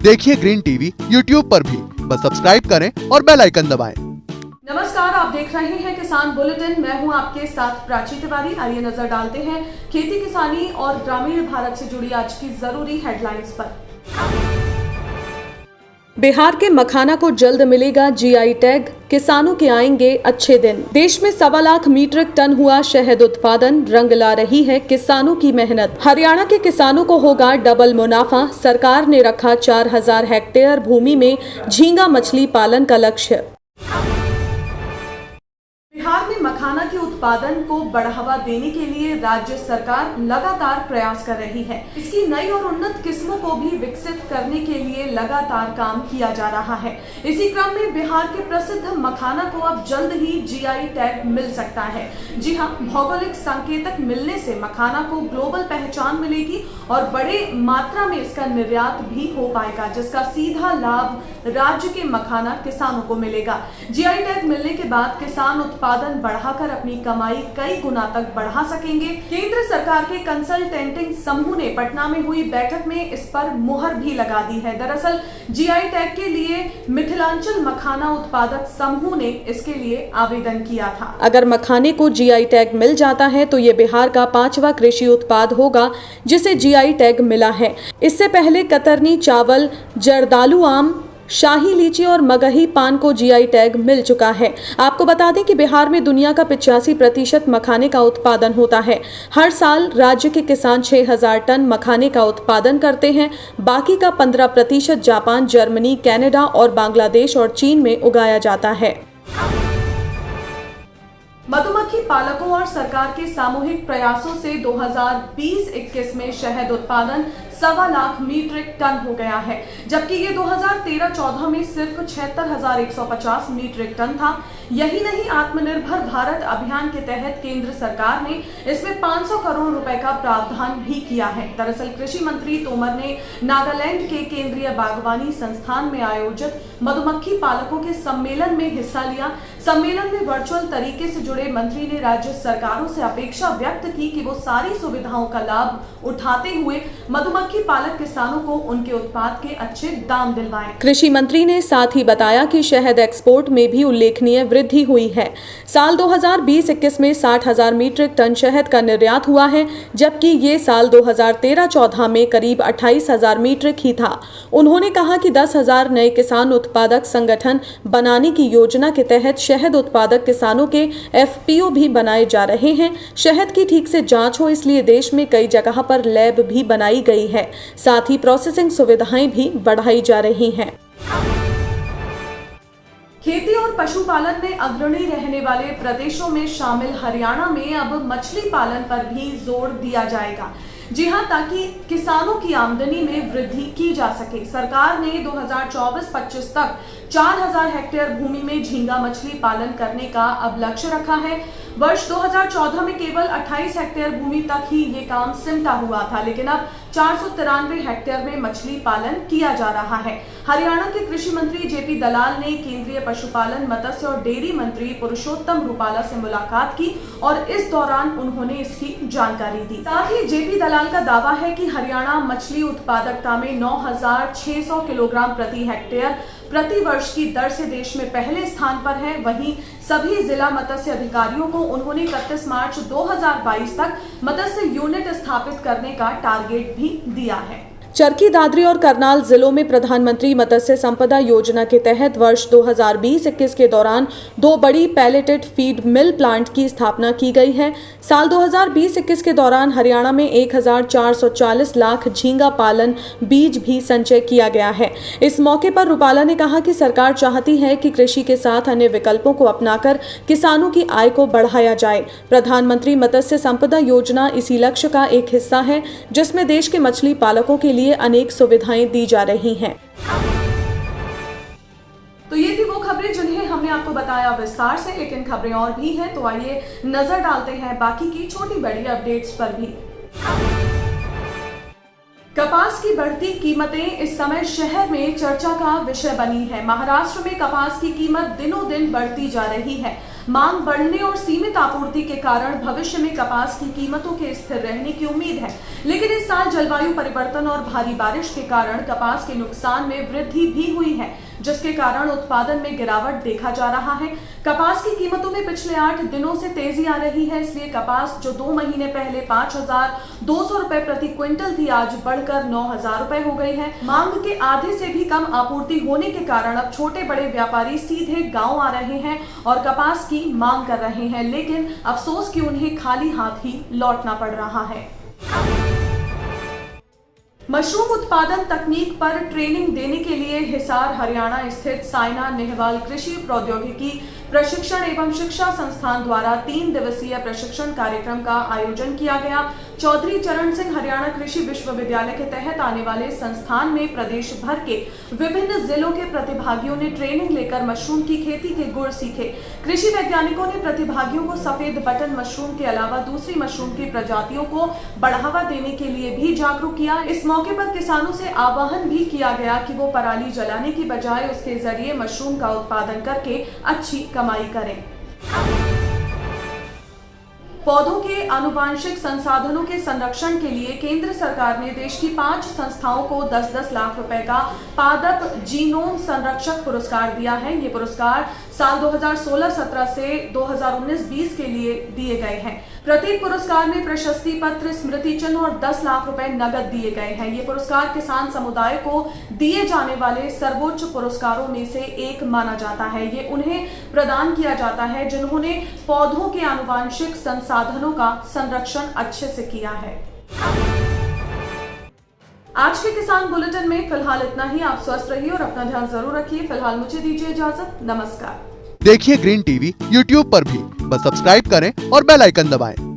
देखिए green TV YouTube पर भी, बस सब्सक्राइब करें और बेल आइकन दबाएं। नमस्कार, आप देख रहे हैं किसान बुलेटिन। मैं हूं आपके साथ प्राची तिवारी। आइए नजर डालते हैं खेती किसानी और ग्रामीण भारत से जुड़ी आज की जरूरी हेडलाइंस पर। बिहार के मखाना को जल्द मिलेगा जीआई टैग, किसानों के आएंगे अच्छे दिन। देश में 1.25 लाख मीट्रिक टन हुआ शहद उत्पादन, रंग ला रही है किसानों की मेहनत। हरियाणा के किसानों को होगा डबल मुनाफा, सरकार ने रखा 4000 हेक्टेयर भूमि में झींगा मछली पालन का लक्ष्य। बिहार में मखाना के उत्पादन को बढ़ावा देने के लिए राज्य सरकार लगातार प्रयास कर रही है। इसकी नई और उन्नत किस्मों को भी विकसित करने के लिए लगातार काम किया जा रहा है। इसी क्रम में बिहार के प्रसिद्ध मखाना को अब जल्द ही जीआई टैग मिल सकता है। जी हां, भौगोलिक संकेतक मिलने से मखाना को ग्लोबल पहचान मिलेगी और बड़े मात्रा में इसका निर्यात भी हो पाएगा, जिसका सीधा लाभ राज्य के मखाना किसानों को मिलेगा। जीआई टैग मिलने के बाद किसान उत्पादन बढ़ाकर अपनी कमाई कई गुना तक बढ़ा सकेंगे। केंद्र सरकार के कंसल्टेंटिंग समूह ने पटना में हुई बैठक में इस पर मुहर भी लगा दी है। दरअसल जीआई टैग के लिए मिथिलांचल मखाना उत्पादक समूह ने इसके लिए आवेदन किया था। अगर मखाने को जीआई टैग मिल जाता है तो ये बिहार का 5वां कृषि उत्पाद होगा जिसे जीआई टैग मिला है। इससे पहले कतरनी चावल, जर्दालू आम, शाही लीची और मगही पान को जीआई टैग मिल चुका है। आपको बता दें कि बिहार में दुनिया का 85% मखाने का उत्पादन होता है। हर साल राज्य के किसान 6000 टन मखाने का उत्पादन करते हैं। बाकी का 15% जापान, जर्मनी, कनाडा और बांग्लादेश और चीन में उगाया जाता है। मधुमक्खी पालकों और सरकार के सामूहिक प्रयासों से 2020-21 में शहद उत्पादन 1.25 लाख मीट्रिक टन हो गया है, जबकि ये 2013-14 में सिर्फ 76,150 मीट्रिक टन था। यही नहीं, आत्मनिर्भर भारत अभियान के तहत केंद्र सरकार ने इसमें 500 करोड़ रुपए का प्रावधान भी किया है। दरअसल कृषि मंत्री तोमर ने नागालैंड के केंद्रीय बागवानी संस्थान में आयोजित मधुमक्खी पालकों के सम्मेलन में हिस्सा लिया। सम्मेलन में वर्चुअल तरीके से जुड़े मंत्री ने राज्य सरकारों से अपेक्षा व्यक्त की कि वो सारी सुविधाओं का लाभ उठाते हुए मधुमक्खी पालक किसानों को उनके उत्पाद के अच्छे दाम दिलवाएं। कृषि मंत्री ने साथ ही बताया कि शहद एक्सपोर्ट में भी उल्लेखनीय वृद्धि हुई है। साल 2020-21 में 60,000 मीट्रिक टन शहद का निर्यात हुआ है, जबकि ये साल 2013-14 में करीब 28,000 मीट्रिक ही था। उन्होंने कहा कि 10,000 नए किसान उत्पादक संगठन बनाने की योजना के तहत शहद उत्पादक किसानों के एफपीओ भी बनाए जा रहे हैं। शहद की ठीक से जांच हो, इसलिए देश में कई जगह पर लैब भी बनाई गई है। साथ ही प्रोसेसिंग सुविधाएं भी बढ़ाई जा रही हैं। खेती और पशुपालन में अग्रणी रहने वाले प्रदेशों में शामिल हरियाणा में अब मछली पालन पर भी जोर दिया जाएगा। जी हां, ताकि किसानों की आमदनी में वृद्धि की जा सके। सरकार ने 2024-25 तक 4000 हेक्टेयर भूमि में झींगा मछली पालन करने का अब लक्ष्य रखा है। वर्ष 2014 में केवल 28 हेक्टेयर भूमि तक ही ये काम सिमटा हुआ था, लेकिन अब 493 हेक्टेयर में मछली पालन किया जा रहा है। हरियाणा के कृषि मंत्री जेपी दलाल ने केंद्रीय पशुपालन, मत्स्य और डेयरी मंत्री पुरुषोत्तम रूपाला से मुलाकात की और इस दौरान उन्होंने इसकी जानकारी दी। साथ ही जेपी दलाल का दावा है कि हरियाणा मछली उत्पादकता में 9600 किलोग्राम प्रति हेक्टेयर प्रति वर्ष की दर से देश में पहले स्थान पर है। वहीं सभी जिला मत्स्य अधिकारियों को उन्होंने 31 मार्च 2022 तक मत्स्य यूनिट स्थापित करने का टारगेट भी दिया है। चरखी, दादरी और करनाल जिलों में प्रधानमंत्री मत्स्य संपदा योजना के तहत वर्ष 2020-21 के दौरान 2 बड़ी पैलेटेड फीड मिल प्लांट की स्थापना की गई है। साल 2020-21 के दौरान हरियाणा में 1440 लाख झींगा पालन बीज भी संचय किया गया है। इस मौके पर रूपाला ने कहा कि सरकार चाहती है कि कृषि के साथ अन्य विकल्पों को अपनाकर किसानों की आय को बढ़ाया जाए। प्रधानमंत्री मत्स्य संपदा योजना इसी लक्ष्य का एक हिस्सा है, जिसमें देश के मछली पालकों के लिए अनेक सुविधाएं दी जा रही हैं। तो ये थी वो खबरें जिन्हें हमने आपको बताया विस्तार से, लेकिन खबरें और भी हैं, तो आइए नजर डालते हैं बाकी की छोटी बड़ी अपडेट्स पर भी। कपास की बढ़ती कीमतें इस समय शहर में चर्चा का विषय बनी है। महाराष्ट्र में कपास की कीमत दिनों दिन बढ़ती जा रही है। मांग बढ़ने और सीमित आपूर्ति के कारण भविष्य में कपास की कीमतों के स्थिर रहने की उम्मीद है, लेकिन इस साल जलवायु परिवर्तन और भारी बारिश के कारण कपास के नुकसान में वृद्धि भी हुई है, जिसके कारण उत्पादन में गिरावट देखा जा रहा है। कपास की कीमतों में पिछले 8 दिनों से तेजी आ रही है, इसलिए कपास जो 2 महीने पहले 5,200 रुपए प्रति क्विंटल थी, आज बढ़कर 9,000 रुपए हो गई है। मांग के आधे से भी कम आपूर्ति होने के कारण अब छोटे बड़े व्यापारी सीधे गांव आ रहे हैं और कपास की मांग कर रहे हैं, लेकिन अफसोस कि उन्हें खाली हाथ ही लौटना पड़ रहा है। मशरूम उत्पादन तकनीक पर ट्रेनिंग देने के लिए हिसार हरियाणा स्थित साइना नेहवाल कृषि प्रौद्योगिकी प्रशिक्षण एवं शिक्षा संस्थान द्वारा 3 दिवसीय प्रशिक्षण कार्यक्रम का आयोजन किया गया। चौधरी चरण सिंह हरियाणा कृषि विश्वविद्यालय के तहत आने वाले संस्थान में प्रदेश भर के विभिन्न जिलों के प्रतिभागियों ने ट्रेनिंग लेकर मशरूम की खेती के गुर सीखे। कृषि वैज्ञानिकों ने प्रतिभागियों को सफेद बटन मशरूम के अलावा दूसरी मशरूम की प्रजातियों को बढ़ावा देने के लिए भी जागरूक किया। इस मौके पर किसानों से आह्वान भी किया गया कि वो पराली जलाने की बजाय उसके जरिए मशरूम का उत्पादन करके अच्छी कमाई करें। पौधों के आनुवांशिक संसाधनों के संरक्षण के लिए केंद्र सरकार ने देश की 5 संस्थाओं को 10-10 लाख रुपए का पादप जीनोम संरक्षक पुरस्कार दिया है। ये पुरस्कार साल 2016-17 से 2019-20 के लिए दिए गए हैं। प्रत्येक पुरस्कार में प्रशस्ति पत्र, स्मृति चिन्ह और 10 लाख रुपए नगद दिए गए हैं। ये पुरस्कार किसान समुदाय को दिए जाने वाले सर्वोच्च पुरस्कारों में से एक माना जाता है। ये उन्हें प्रदान किया जाता है जिन्होंने पौधों के आनुवांशिक संसाधनों का संरक्षण अच्छे से किया है। आज के किसान बुलेटिन में फिलहाल इतना ही। आप स्वस्थ रहिए और अपना ध्यान जरूर रखिए। फिलहाल मुझे दीजिए इजाजत। नमस्कार। देखिए ग्रीन टीवी यूट्यूब पर भी, बस सब्सक्राइब करें और बेल आइकन दबाएं।